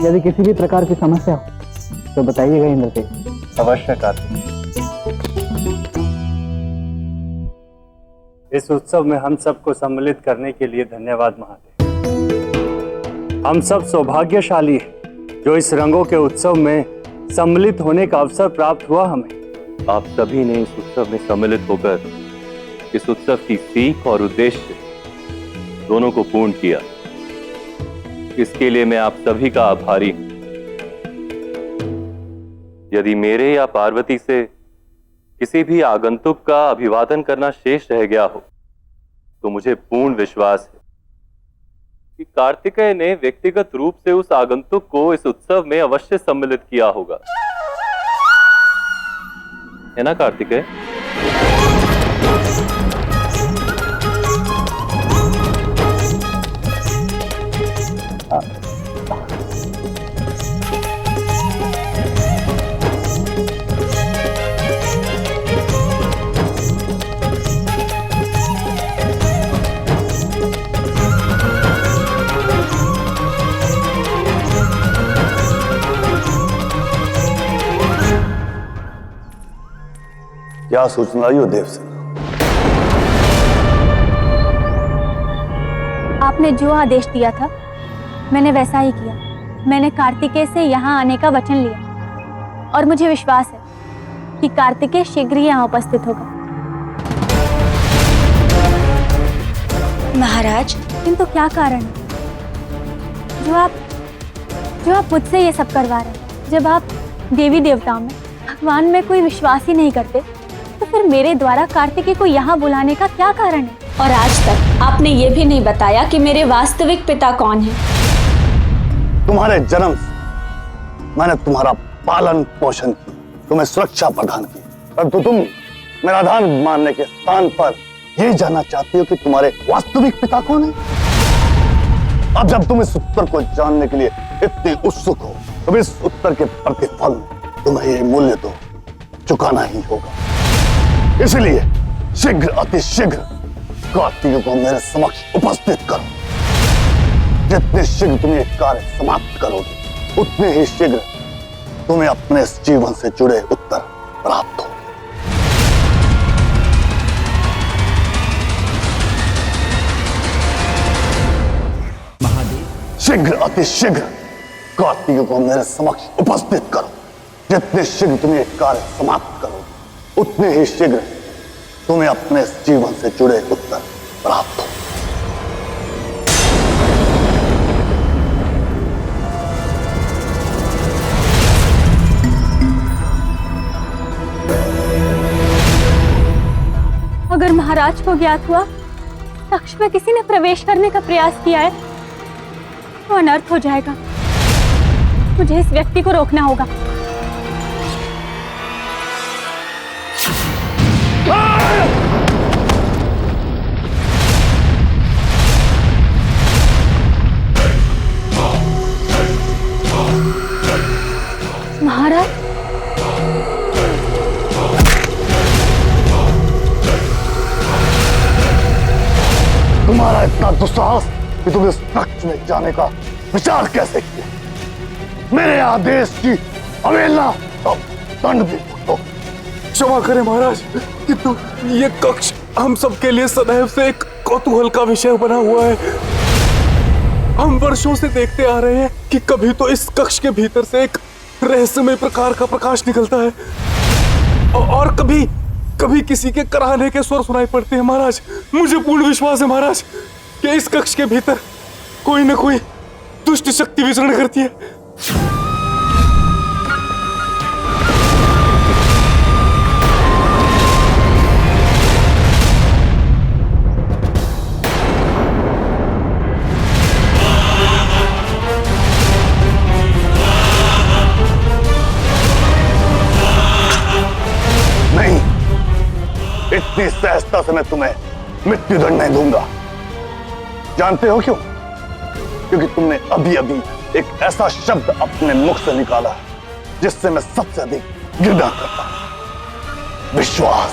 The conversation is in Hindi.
यदि किसी भी प्रकार की समस्या हो तो बताइएगा इंद्रदेव। अवश्य कार्तिक। इस उत्सव में हम सबको सम्मिलित करने के लिए धन्यवाद महादेव। हम सब सौभाग्यशाली हैं जो इस रंगों के उत्सव में सम्मिलित होने का अवसर प्राप्त हुआ हमें। आप सभी ने इस उत्सव में सम्मिलित होकर इस उत्सव की सीख और उद्देश्य दोनों को पूर्ण किया। इसके लिए मैं आप सभी का आभारी हूं। यदि मेरे या पार्वती से किसी भी आगंतुक का अभिवादन करना शेष रह गया हो तो मुझे पूर्ण विश्वास है कि कार्तिकेय ने व्यक्तिगत रूप से उस आगंतुक को इस उत्सव में अवश्य सम्मिलित किया होगा, है ना कार्तिकेय? क्या सूचना आई हो देवसेना? आपने जो आदेश दिया था मैंने वैसा ही किया। मैंने कार्तिकेय से यहाँ आने का वचन लिया और मुझे विश्वास है कि कार्तिकेय शीघ्र ही यहाँ उपस्थित होगा। महाराज, किंतु क्या कारण है जो आप मुझसे ये सब करवा रहे हैं? जब आप देवी देवताओं में, भगवान में कोई विश्वास ही नहीं करते तो फिर मेरे द्वारा कार्तिकेय को यहाँ बुलाने का क्या कारण है? और आज तक आपने ये भी नहीं बताया कि मेरे वास्तविक पिता कौन हैं। तुम्हारे जन्म से मैंने तुम्हारा पालन पोषण किया, तुम्हें सुरक्षा प्रदान की, परंतु तुम मेरा दान मानने के स्थान पर ये जानना चाहती हो कि तुम्हारे वास्तविक पिता कौन है। अब जब तुम इस उत्तर को जानने के लिए इतने उत्सुक हो तो इस उत्तर के प्रतिफल तुम्हें ये मूल्य तो चुकाना ही होगा। इसलिए शीघ्र, अति शीघ्र कार्तिकेय को मेरे समक्ष उपस्थित करो। जितने शीघ्र तुम ये कार्य समाप्त करोगे उतने ही शीघ्र तुम्हें अपने इस जीवन से जुड़े उत्तर प्राप्त हो। शीघ्र, अति शीघ्र कार्तिकेय को मेरे समक्ष उपस्थित करो। जितने शीघ्र तुम ये कार्य समाप्त करोगे उतने ही शीघ्र तुम्हें अपने इस जीवन से जुड़े उत्तर प्राप्त हो। अगर महाराज को ज्ञात हुआ कक्ष में किसी ने प्रवेश करने का प्रयास किया है तो अनर्थ हो जाएगा। मुझे इस व्यक्ति को रोकना होगा। महाराज, तुम्हारा इतना दुस्साहस कि तुम इस कक्ष में जाने का विचार कैसे किया? मेरे आदेश की अवहेलना और दंड भी भुगतो। क्षमा करें महाराज, किंतु ये कक्ष हम सबके लिए सदैव से एक कौतूहल का विषय बना हुआ है। हम वर्षों से देखते आ रहे हैं कि कभी तो इस कक्ष के भीतर से एक रहस्यमय प्रकार का प्रकाश निकलता है और कभी कभी किसी के कराहने के स्वर सुनाई पड़ते हैं। महाराज, मुझे पूर्ण विश्वास है महाराज कि इस कक्ष के भीतर कोई न कोई दुष्ट शक्ति विचरण करती है। इतनी सहजता से मैं तुम्हें मृत्युदंड नहीं दूंगा। जानते हो क्यों? क्योंकि तुमने अभी अभी एक ऐसा शब्द अपने मुख से निकाला है जिससे मैं सबसे अधिक घृणा करता हूं, विश्वास।